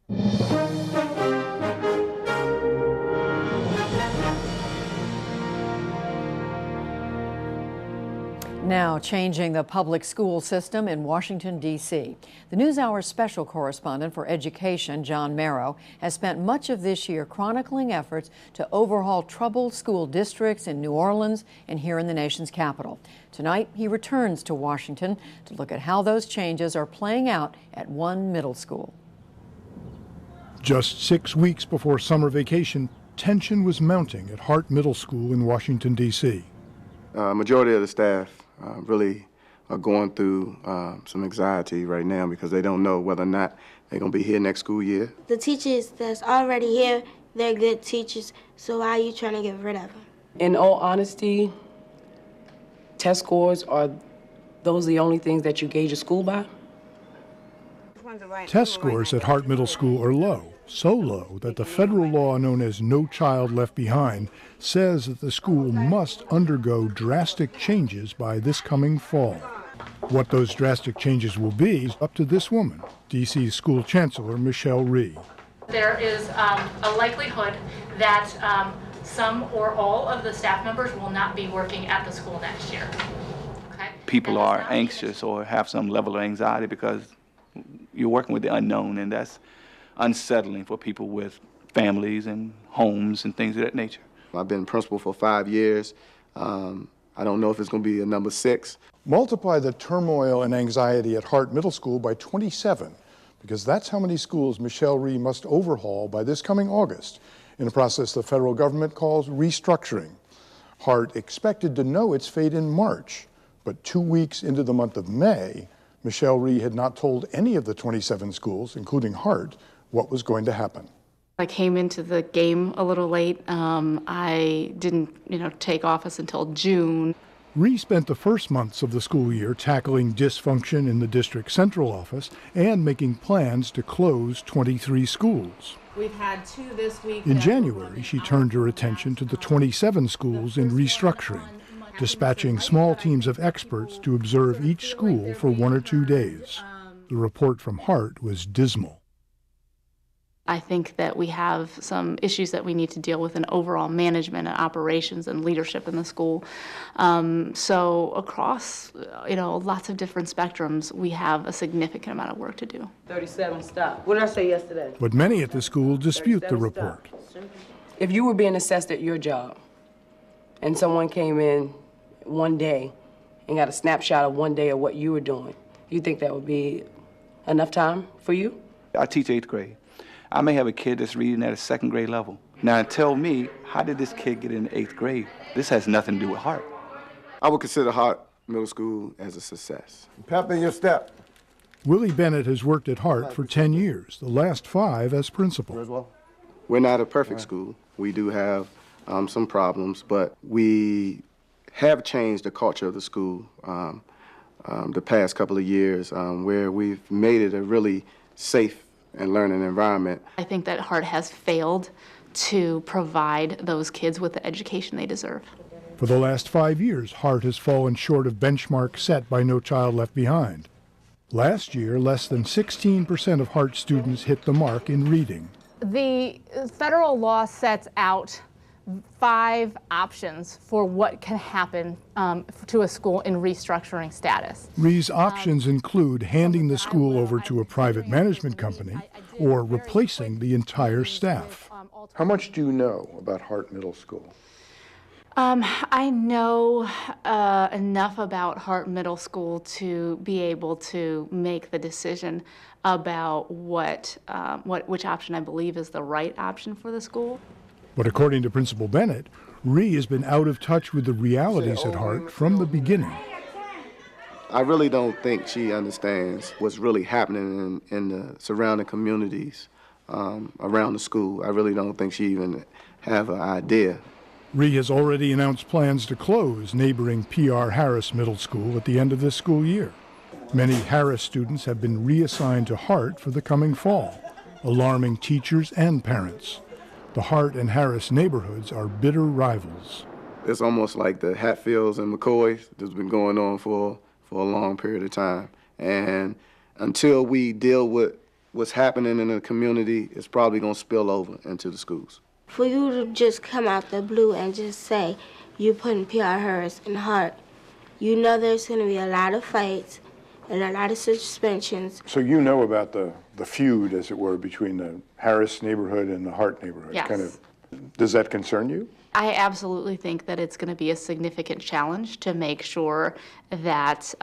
Now changing the public school system in Washington, D.C. The NewsHour's special correspondent for education, John Merrow, has spent much of this year chronicling efforts to overhaul troubled school districts in New Orleans and here in the nation's capital. Tonight, he returns to Washington to look at how those changes are playing out at one middle school. Just 6 weeks before summer vacation, tension was mounting at Hart Middle School in Washington, D.C. Majority of the staff really are going through some anxiety right now because they don't know whether or not they're going to be here next school year. The teachers that's already here, they're good teachers, so why are you trying to get rid of them? In all honesty, test scores are those the only things that you gauge a school by? Test scores at Hart Middle School are low, so low that the federal law known as No Child Left Behind says that the school must undergo drastic changes by this coming fall. What those drastic changes will be is up to this woman, D.C. School Chancellor Michelle Rhee. There is a likelihood that some or all of the staff members will not be working at the school next year. Okay? People are anxious or have some level of anxiety because you're working with the unknown, and that's unsettling for people with families and homes and things of that nature. I've been principal for 5 years. I don't know if it's going to be a number 6. Multiply the turmoil and anxiety at Hart Middle School by 27, because that's how many schools Michelle Rhee must overhaul by this coming August, in a process the federal government calls restructuring. Hart expected to know its fate in March, but 2 weeks into the month of May, Michelle Rhee had not told any of the 27 schools, including Hart, what was going to happen. I came into the game a little late. I didn't, take office until June. Rhee spent the first months of the school year tackling dysfunction in the district central office and making plans to close 23 schools. We've had 2 this week. In January, she turned her attention to the 27 schools in restructuring, dispatching small teams of experts to observe each school for 1 or 2 days. The report from Hart was dismal. I think that we have some issues that we need to deal with in overall management and operations and leadership in the school. So across, lots of different spectrums, we have a significant amount of work to do. 37, stop. What did I say yesterday? But many at the school dispute the report. If you were being assessed at your job and someone came in one day and got a snapshot of 1 day of what you were doing, you think that would be enough time for you? I teach 8th grade. I may have a kid that's reading at a 2nd grade level. Now tell me, how did this kid get in 8th grade? This has nothing to do with Hart. I would consider Hart Middle School as a success. Pep in your step. Willie Bennett has worked at Hart for 10 years, the last 5 as principal. We're not a perfect school. We do have some problems, but we have changed the culture of the school the past couple of years, where we've made it a really safe and learning environment. I think that Hart has failed to provide those kids with the education they deserve. For the last 5 years, Hart has fallen short of benchmarks set by No Child Left Behind. Last year, less than 16% of Hart students hit the mark in reading. The federal law sets out 5 options for what can happen to a school in restructuring status. Rhee's options include handing the school over to a private management company or replacing the entire staff. How much do you know about Hart Middle School? I know enough about Hart Middle School to be able to make the decision about which option I believe is the right option for the school. But according to Principal Bennett, Rhee has been out of touch with the realities at Hart from the beginning. I really don't think she understands what's really happening in the surrounding communities around the school. I really don't think she even have an idea. Rhee has already announced plans to close neighboring P.R. Harris Middle School at the end of this school year. Many Harris students have been reassigned to Hart for the coming fall, alarming teachers and parents. The Hart and Harris neighborhoods are bitter rivals. It's almost like the Hatfields and McCoys that's been going on for a long period of time. And until we deal with what's happening in the community is probably going to spill over into the schools. For you to just come out the blue and just say you're putting PR Harris in Hart, you know there's going to be a lot of fights and a lot of suspensions. So you know about the feud, as it were, between the Harris neighborhood and the Hart neighborhood. Yes. Does that concern you? I absolutely think that it's going to be a significant challenge to make sure that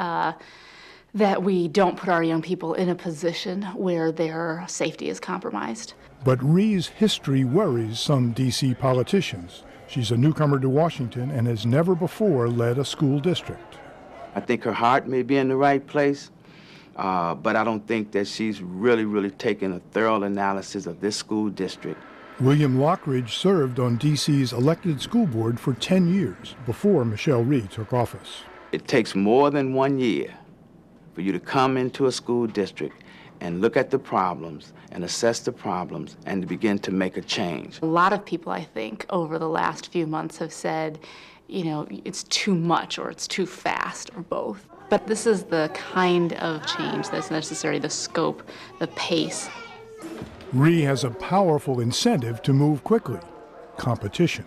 that we don't put our young people in a position where their safety is compromised. But Rhee's history worries some D.C. politicians. She's a newcomer to Washington and has never before led a school district. I think her heart may be in the right place, but I don't think that she's really taken a thorough analysis of this school district. William Lockridge served on D.C.'s elected school board for 10 years before Michelle Rhee took office. It takes more than 1 year for you to come into a school district and look at the problems and assess the problems and to begin to make a change. A lot of people, I think, over the last few months have said, you know, it's too much or it's too fast or both. But this is the kind of change that's necessary, the scope, the pace. Rhee has a powerful incentive to move quickly: competition.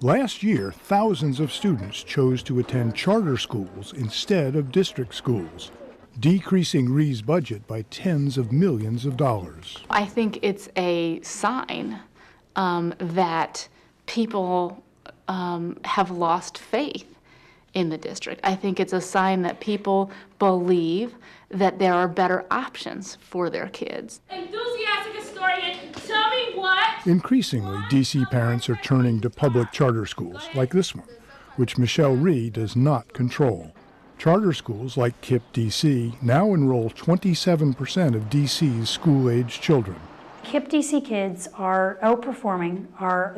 Last year, thousands of students chose to attend charter schools instead of district schools, decreasing Rhee's budget by tens of millions of dollars. I think it's a sign that people have lost faith in the district. I think it's a sign that people believe that there are better options for their kids. Enthusiastic historian, tell me what? Increasingly, D.C. parents are turning to public charter schools like this one, which Michelle Rhee does not control. Charter schools like KIPP D.C. now enroll 27% of D.C.'s school-age children. KIPP D.C. kids are outperforming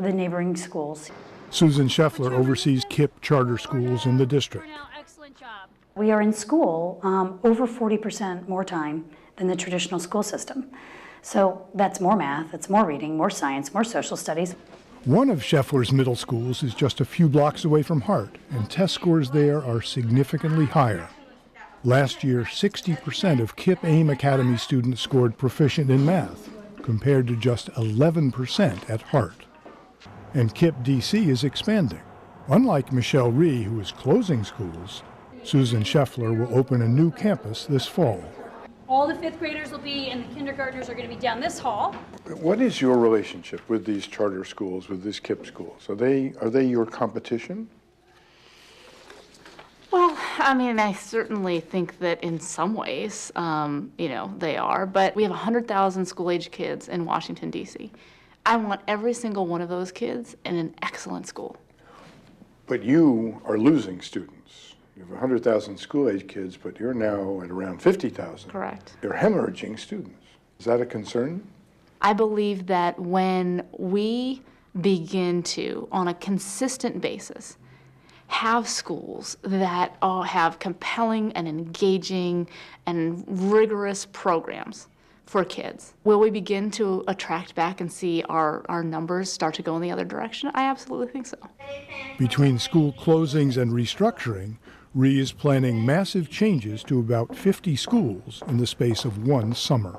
the neighboring schools. Susan Scheffler oversees KIPP charter schools in the district. We are in school over 40% more time than the traditional school system. So that's more math, it's more reading, more science, more social studies. One of Scheffler's middle schools is just a few blocks away from Hart, and test scores there are significantly higher. Last year, 60% of KIPP AIM Academy students scored proficient in math, compared to just 11% at Hart. And KIPP DC is expanding. Unlike Michelle Rhee, who is closing schools, Susan Scheffler will open a new campus this fall. All the fifth graders will be, and the kindergartners are going to be down this hall. What is your relationship with these charter schools, with these KIPP schools? Are they your competition? Well, I mean, I certainly think that in some ways, you know, they are. But we have 100,000 school-age kids in Washington, D.C. I want every single one of those kids in an excellent school. But you are losing students. You have 100,000 school-age kids, but you're now at around 50,000. Correct. You're hemorrhaging students. Is that a concern? I believe that when we begin to, on a consistent basis, have schools that have compelling and engaging and rigorous programs for kids, will we begin to attract back and see our numbers start to go in the other direction? I absolutely think so. Between school closings and restructuring, Rhee is planning massive changes to about 50 schools in the space of one summer.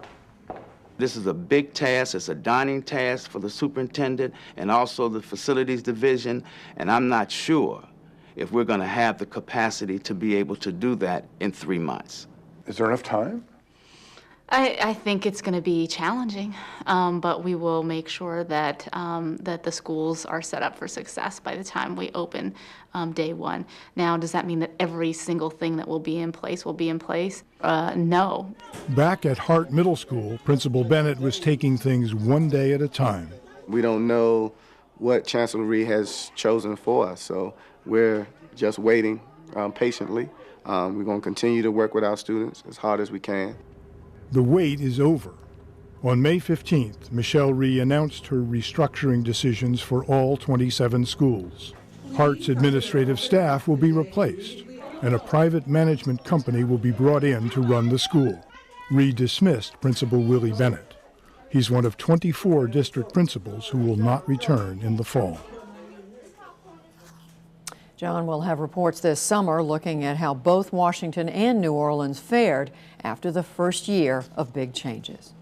This is a big task. It's a daunting task for the superintendent and also the facilities division, and I'm not sure if we're going to have the capacity to be able to do that in 3 months. Is there enough time? I think it's going to be challenging, but we will make sure that that the schools are set up for success by the time we open day one. Now, does that mean that every single thing that will be in place will be in place? No. Back at Hart Middle School, Principal Bennett was taking things one day at a time. We don't know what Chancellor Rhee has chosen for us, so we're just waiting patiently. We're going to continue to work with our students as hard as we can. The wait is over. On May 15th, Michelle Rhee announced her restructuring decisions for all 27 schools. Hart's administrative staff will be replaced, and a private management company will be brought in to run the school. Rhee dismissed Principal Willie Bennett. He's one of 24 district principals who will not return in the fall. John will have reports this summer looking at how both Washington and New Orleans fared after the first year of big changes.